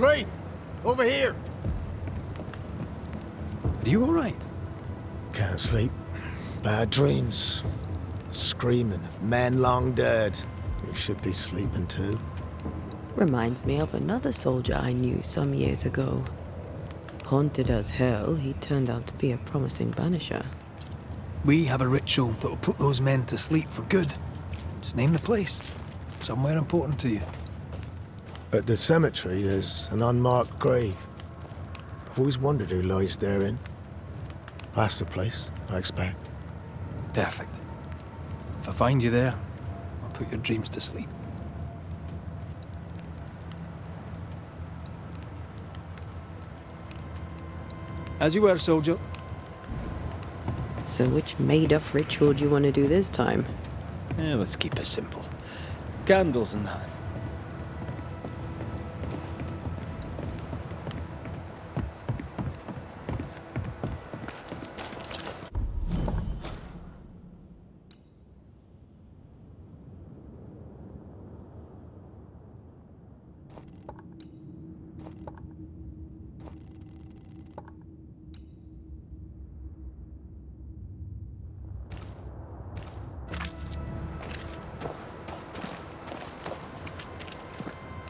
McGrath! Over here! Are you alright? Can't sleep. Bad dreams. Screaming of men long dead. You should be sleeping too. Reminds me of another soldier I knew some years ago. Haunted as hell, he turned out to be a promising banisher. We have a ritual that will put those men to sleep for good. Just name the place. Somewhere important to you. At the cemetery, there's an unmarked grave. I've always wondered who lies therein. That's the place, I expect. Perfect. If I find you there, I'll put your dreams to sleep. As you were, soldier. So which made-up ritual do you want to do this time? Let's keep it simple. Candles and that.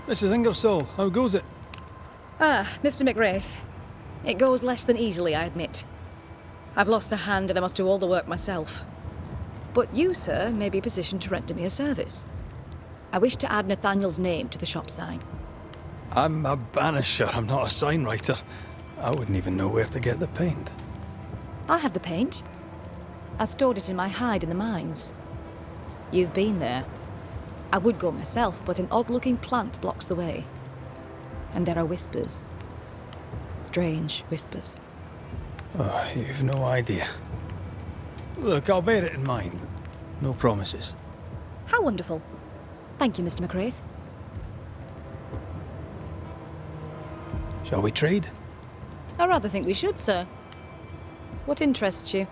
Mrs. Ingersoll, how goes it? Mr. McGrath. It goes less than easily, I admit. I've lost a hand and I must do all the work myself. But you, sir, may be positioned to render me a service. I wish to add Nathaniel's name to the shop sign. I'm a banisher, I'm not a sign writer. I wouldn't even know where to get the paint. I have the paint. I stored it in my hide in the mines. You've been there. I would go myself, but an odd-looking plant blocks the way. And there are whispers. Strange whispers. Oh, you've no idea. Look, I'll bear it in mind, but no promises. How wonderful. Thank you, Mr. McGrath. Shall we trade? I rather think we should, sir. What interests you?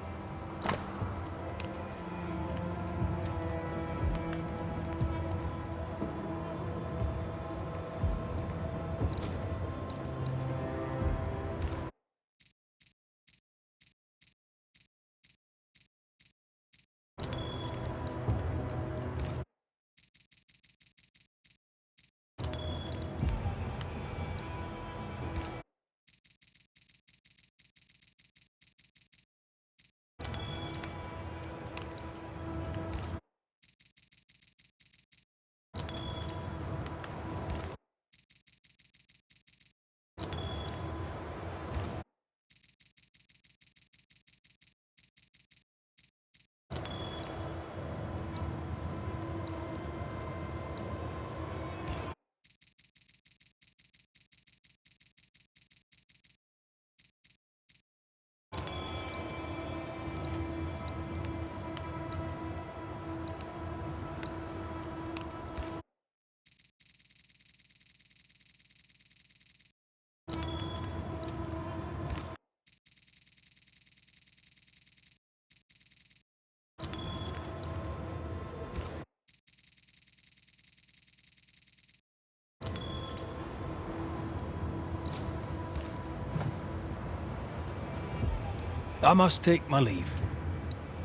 I must take my leave.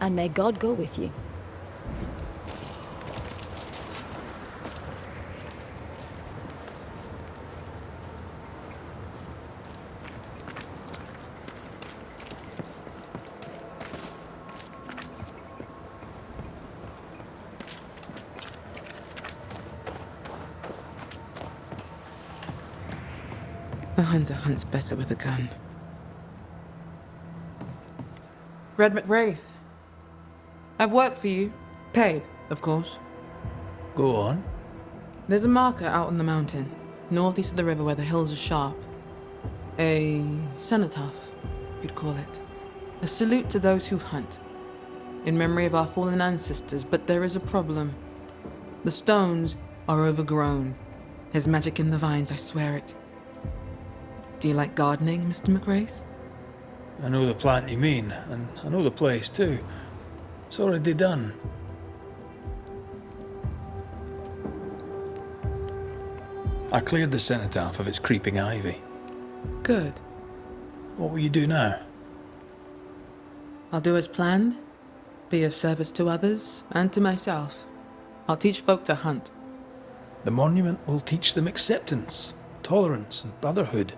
And may God go with you. A hunter hunts better with a gun. Red McWraith. I've worked for you. Paid, of course. Go on. There's a marker out on the mountain, northeast of the river where the hills are sharp. A cenotaph, you'd call it. A salute to those who hunt, in memory of our fallen ancestors, but there is a problem. The stones are overgrown. There's magic in the vines, I swear it. Do you like gardening, Mr. McWraith? I know the plant you mean, and I know the place too. It's already done. I cleared the cenotaph of its creeping ivy. Good. What will you do now? I'll do as planned, be of service to others and to myself. I'll teach folk to hunt. The monument will teach them acceptance, tolerance, and brotherhood.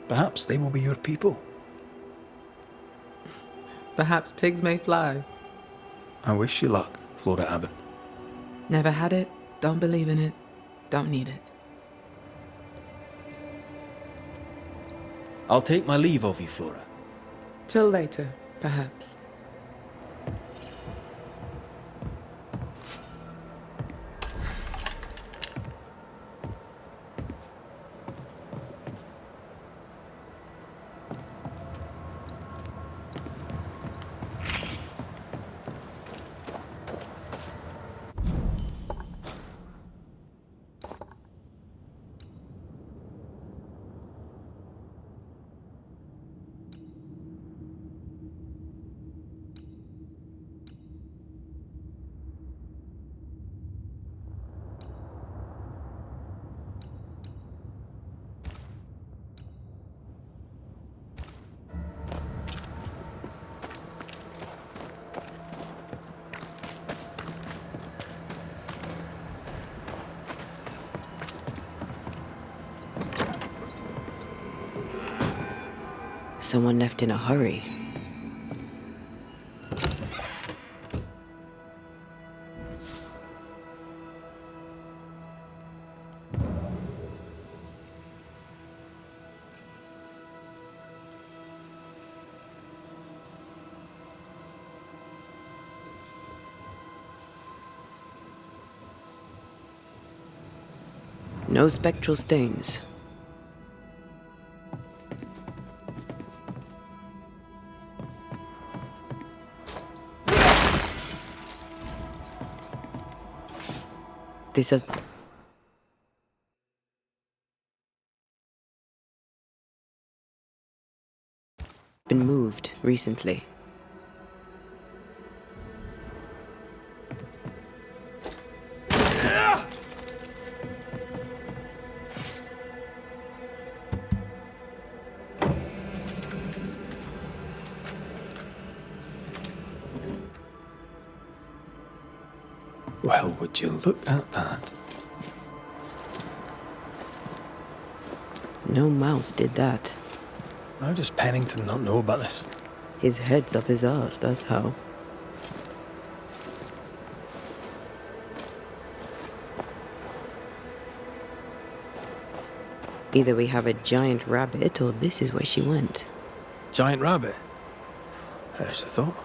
Perhaps they will be your people. Perhaps pigs may fly. I wish you luck, Flora Abbott. Never had it, don't believe in it, don't need it. I'll take my leave of you, Flora. Till later, perhaps. Someone left in a hurry. No spectral stains. This has been moved recently. Well, would you look at that? No mouse did that. How does Pennington not know about this? His head's up his arse, that's how. Either we have a giant rabbit, or this is where she went. Giant rabbit? There's a thought.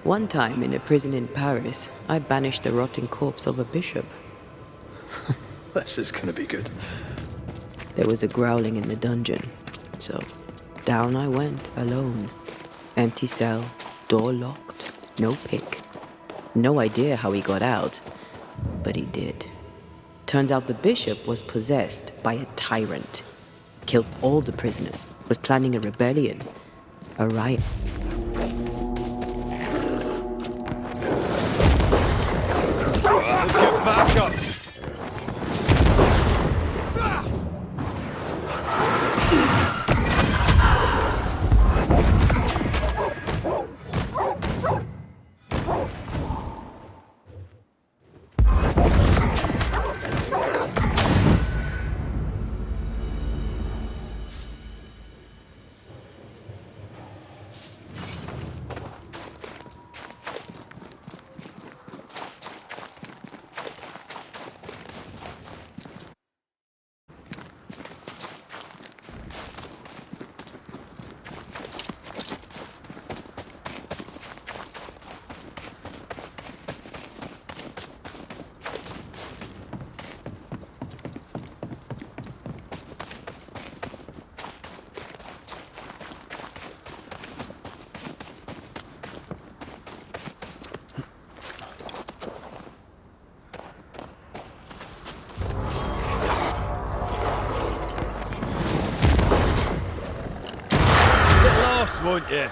One time in a prison in Paris, I banished the rotting corpse of a bishop. This is gonna be good. There was a growling in the dungeon, so down I went alone. Empty cell, door locked, no pick. No idea how he got out, but he did. Turns out the bishop was possessed by a tyrant. Killed all the prisoners, was planning a rebellion, a riot. Get back up! Won't you?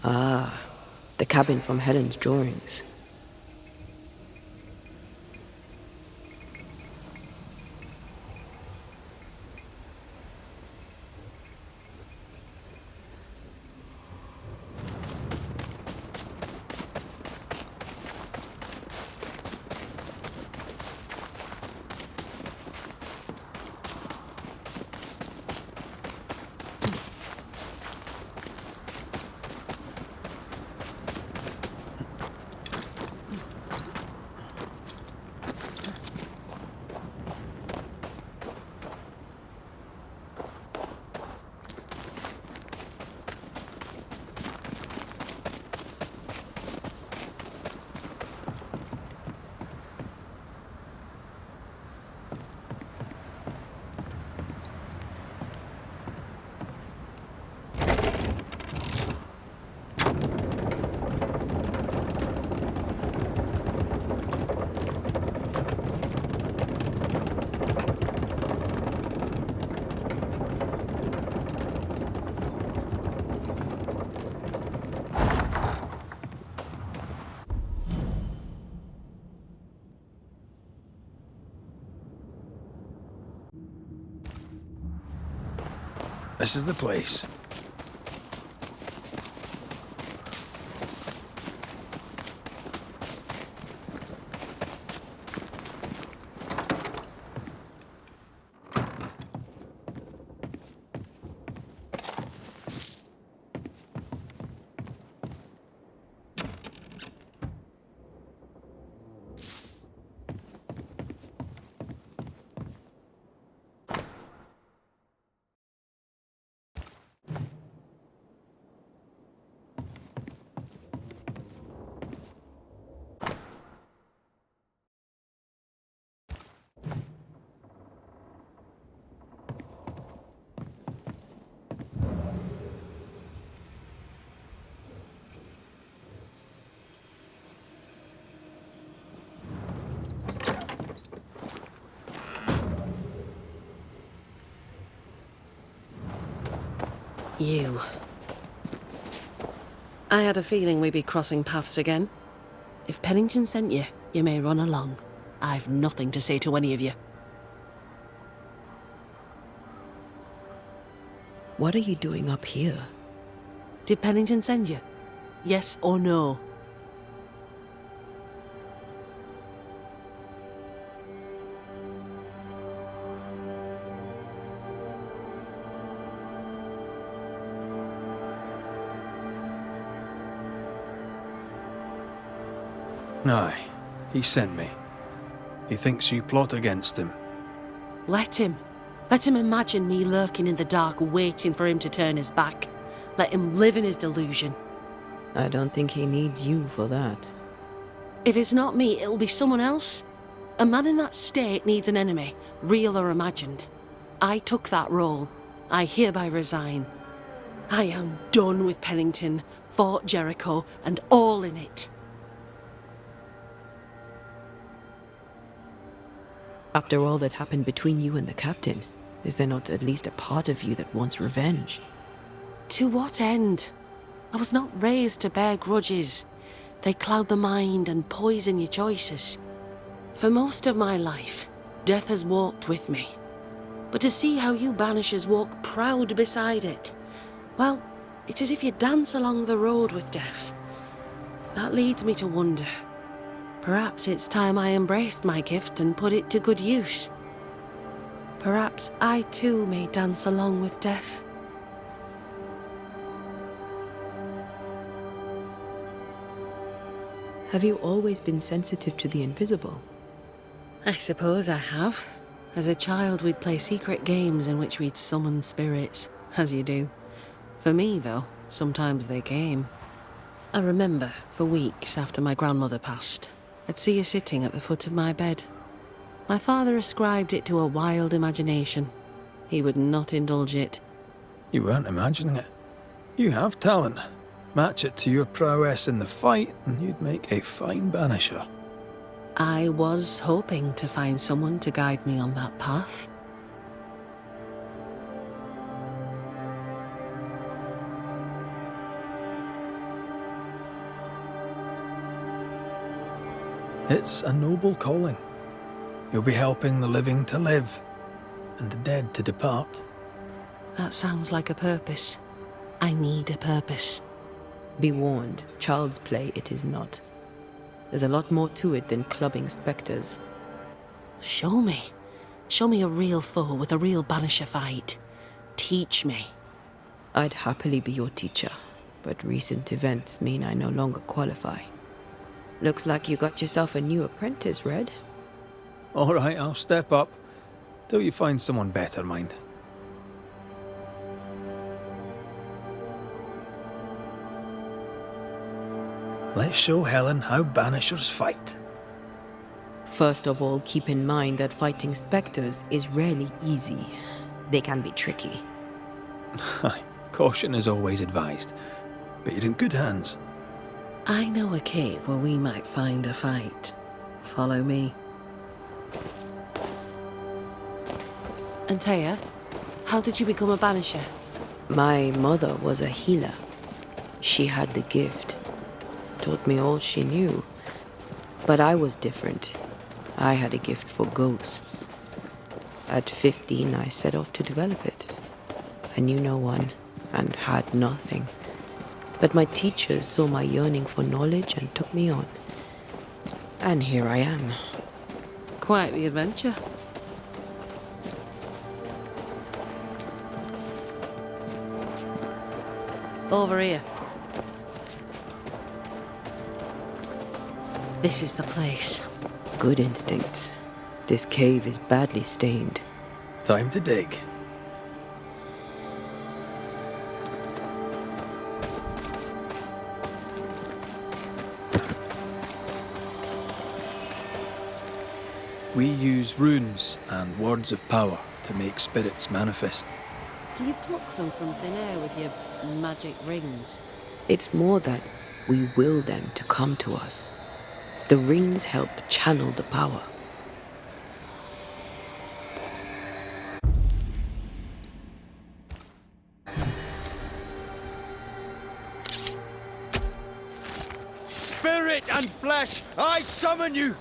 Ah, the cabin from Helen's drawings. This is the place. You. I had a feeling we'd be crossing paths again. If Pennington sent you, you may run along. I've nothing to say to any of you. What are you doing up here? Did Pennington send you? Yes or no? Aye, he sent me. He thinks you plot against him. Let him. Let him imagine me lurking in the dark, waiting for him to turn his back. Let him live in his delusion. I don't think he needs you for that. If it's not me, it'll be someone else. A man in that state needs an enemy, real or imagined. I took that role. I hereby resign. I am done with Pennington, Fort Jericho, and all in it. After all that happened between you and the captain, is there not at least a part of you that wants revenge? To what end? I was not raised to bear grudges. They cloud the mind and poison your choices. For most of my life, death has walked with me. But to see how you Banishers walk proud beside it, well, it's as if you dance along the road with death. That leads me to wonder. Perhaps it's time I embraced my gift and put it to good use. Perhaps I too may dance along with death. Have you always been sensitive to the invisible? I suppose I have. As a child, we'd play secret games in which we'd summon spirits, as you do. For me, though, sometimes they came. I remember, for weeks after my grandmother passed, I'd see her sitting at the foot of my bed. My father ascribed it to a wild imagination. He would not indulge it. You weren't imagining it. You have talent. Match it to your prowess in the fight, and you'd make a fine banisher. I was hoping to find someone to guide me on that path. It's a noble calling. You'll be helping the living to live, and the dead to depart. That sounds like a purpose. I need a purpose. Be warned, child's play it is not. There's a lot more to it than clubbing spectres. Show me. Show me a real foe with a real banisher fight. Teach me. I'd happily be your teacher, but recent events mean I no longer qualify. Looks like you got yourself a new apprentice, Red. All right, I'll step up. Till you find someone better, mind. Let's show Helen how Banishers fight. First of all, keep in mind that fighting spectres is rarely easy. They can be tricky. Caution is always advised, but you're in good hands. I know a cave where we might find a fight. Follow me. And Taya, how did you become a banisher? My mother was a healer. She had the gift. Taught me all she knew. But I was different. I had a gift for ghosts. At 15, I set off to develop it. I knew no one and had nothing. But my teachers saw my yearning for knowledge and took me on. And here I am. Quite the adventure. Over here. This is the place. Good instincts. This cave is badly stained. Time to dig. We use runes and words of power to make spirits manifest. Do you pluck them from thin air with your magic rings? It's more that we will them to come to us. The rings help channel the power. Spirit and flesh, I summon you!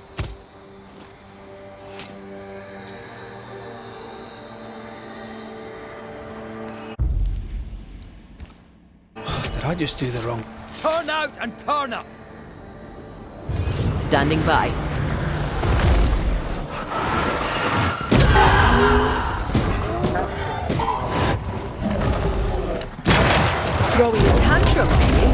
Did I just do the wrong... Turn out and turn up! Standing by. Throwing a tantrum, eh?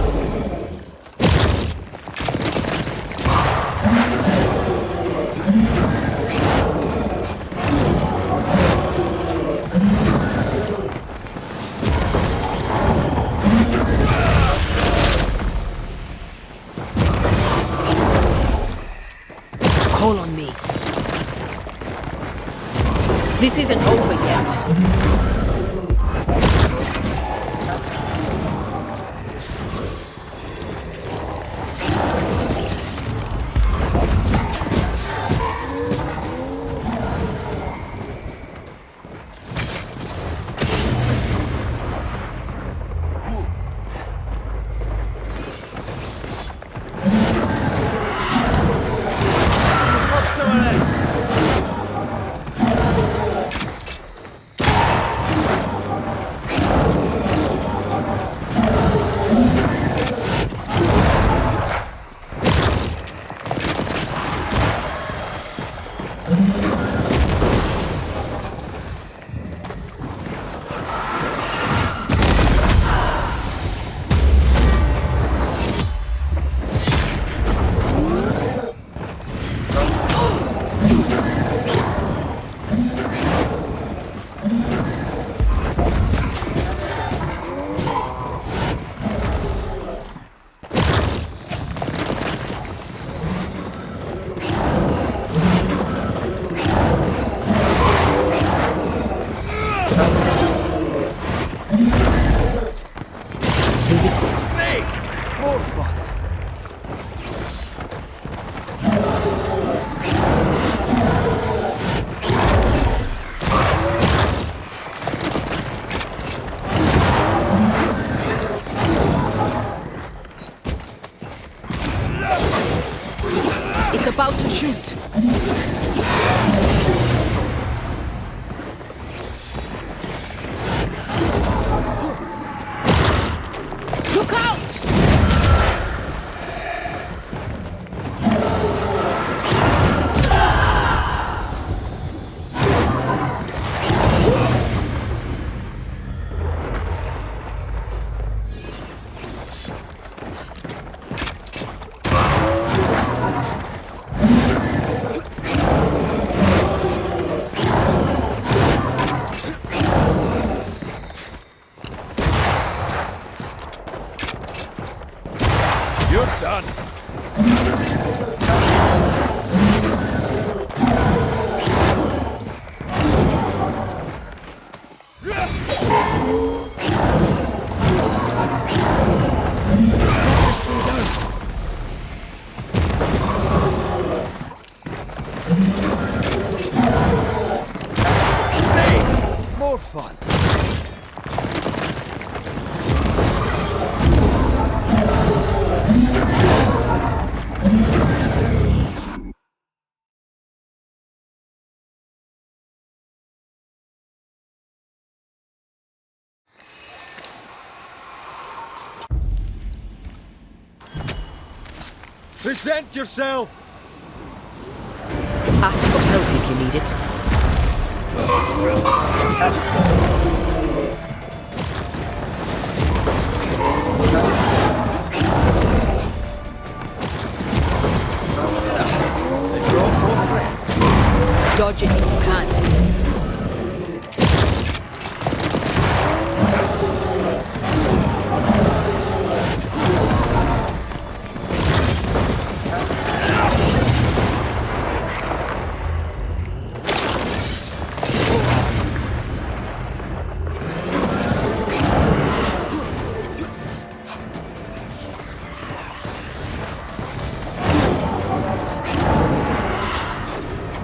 Call on me. This isn't over yet. About to shoot. Look out! You're done. More fun. Present yourself! Ask for help if you need it. They brought more friends. Dodge it if you can.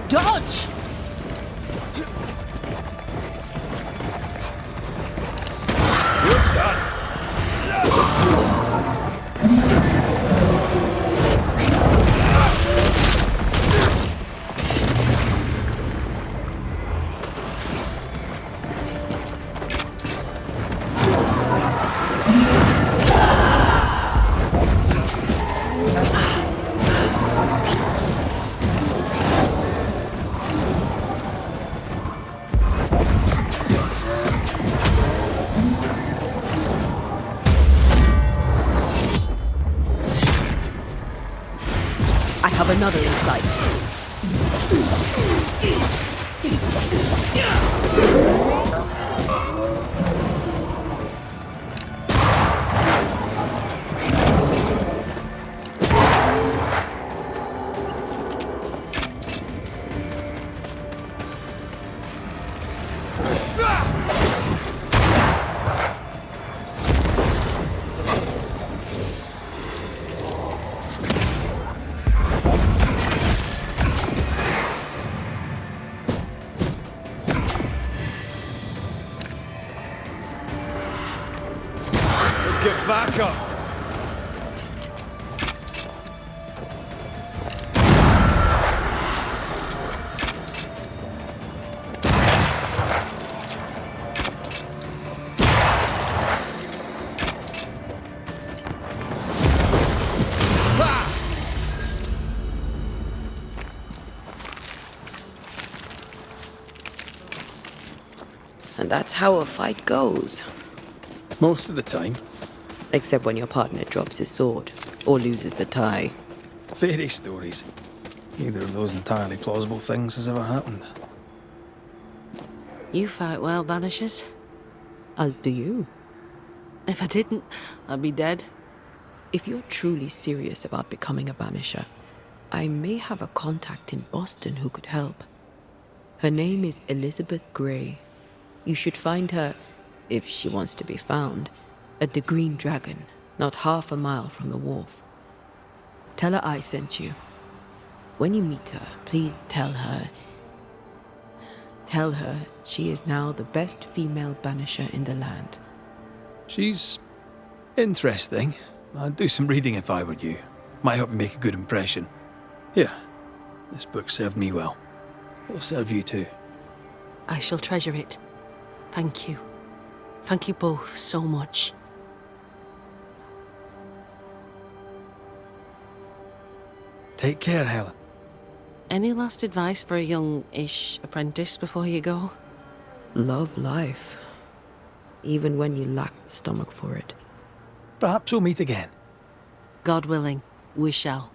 Dodge! sight. Get back up! And that's how a fight goes. Most of the time. Except when your partner drops his sword or loses the tie. Fairy stories. Neither of those entirely plausible things has ever happened. You fight well, Banishers. As do you. If I didn't, I'd be dead. If you're truly serious about becoming a banisher, I may have a contact in Boston who could help. Her name is Elizabeth Grey. You should find her, if she wants to be found, at the Green Dragon, not half a mile from the wharf. Tell her I sent you. When you meet her, please tell her she is now the best female banisher in the land. She's interesting. I'd do some reading if I were you. Might help you make a good impression. Here, this book served me well. It'll serve you too. I shall treasure it. Thank you. Thank you both so much. Take care, Helen. Any last advice for a young-ish apprentice before you go? Love life. Even when you lack the stomach for it. Perhaps we'll meet again. God willing, we shall.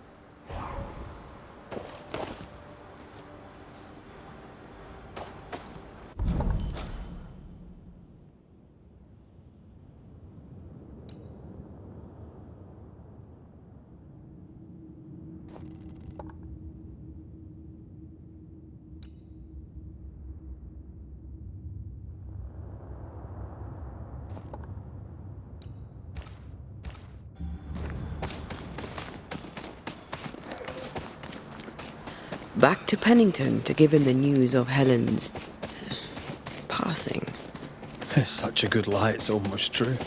Back to Pennington to give him the news of Helen's passing. It's such a good lie, it's almost true.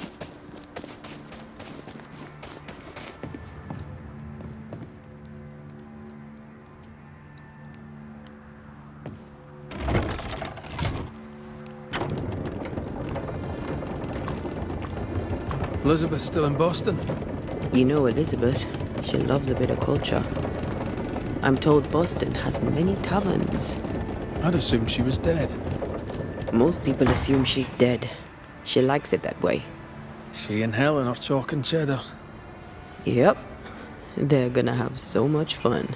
Elizabeth's still in Boston? You know Elizabeth, she loves a bit of culture. I'm told Boston has many taverns. I'd assumed she was dead. Most people assume she's dead. She likes it that way. She and Helen are talking cheddar. Yep. They're gonna have so much fun.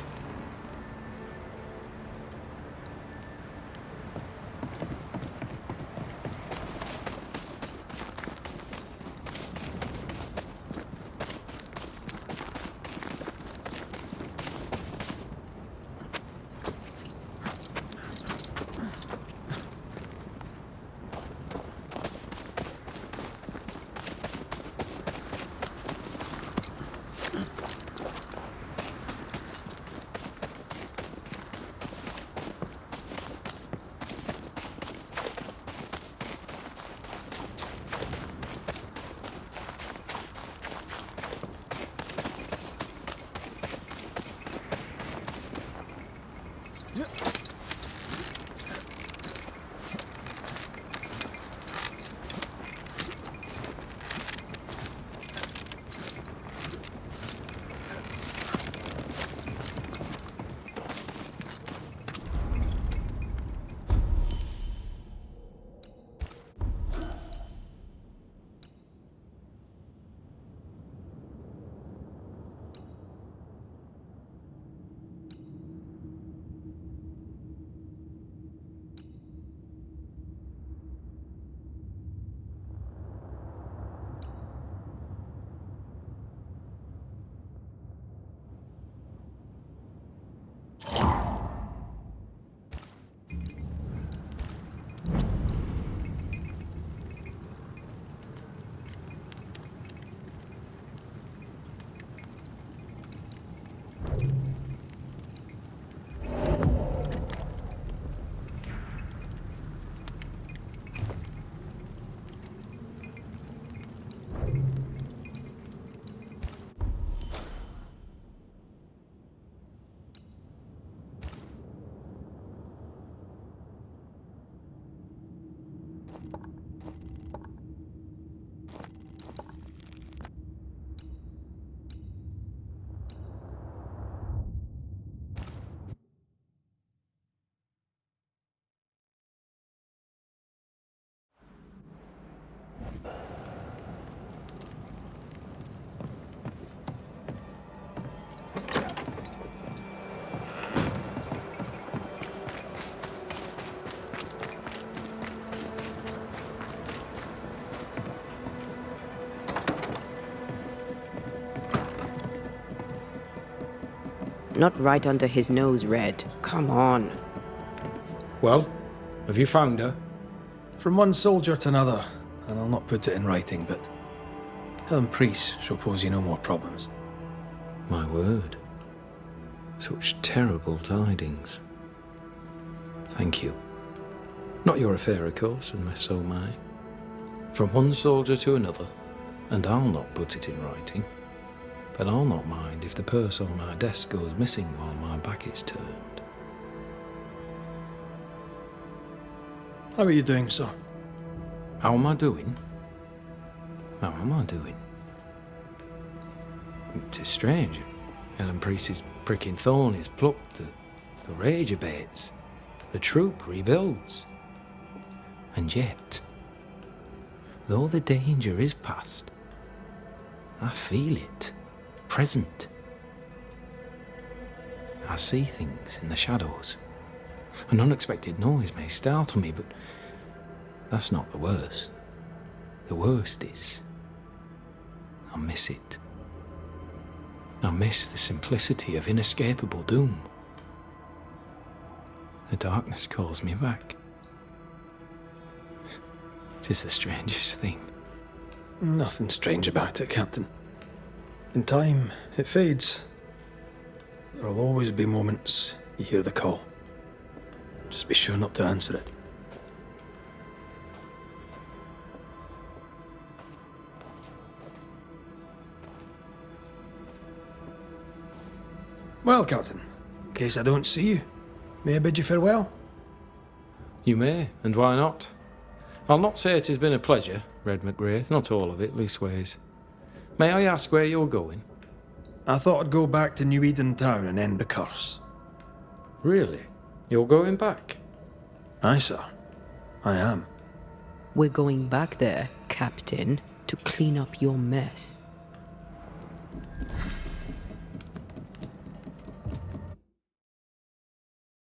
Not right under his nose, Red. Come on. Well, have you found her? From one soldier to another, and I'll not put it in writing, but Helen Priest shall pose you no more problems. My word. Such terrible tidings. Thank you. Not your affair, of course, unless so mine. From one soldier to another, and I'll not put it in writing. But I'll not mind if the purse on my desk goes missing while my back is turned. How are you doing, sir? How am I doing? How am I doing? It's strange. Helen Priest's pricking thorn is plucked, the rage abates, the troop rebuilds. And yet, though the danger is past, I feel it, present. I see things in the shadows. An unexpected noise may startle me, but that's not the worst. The worst is, I miss it. I miss the simplicity of inescapable doom. The darkness calls me back. It is the strangest thing. Nothing strange about it, Captain. In time, it fades. There'll always be moments you hear the call. Just be sure not to answer it. Well, Captain, in case I don't see you, may I bid you farewell? You may, and why not? I'll not say it has been a pleasure, Red McGrath, not all of it, leastways. May I ask where you're going? I thought I'd go back to New Eden Town and end the curse. Really? You're going back? Aye, sir. I am. We're going back there, Captain, to clean up your mess.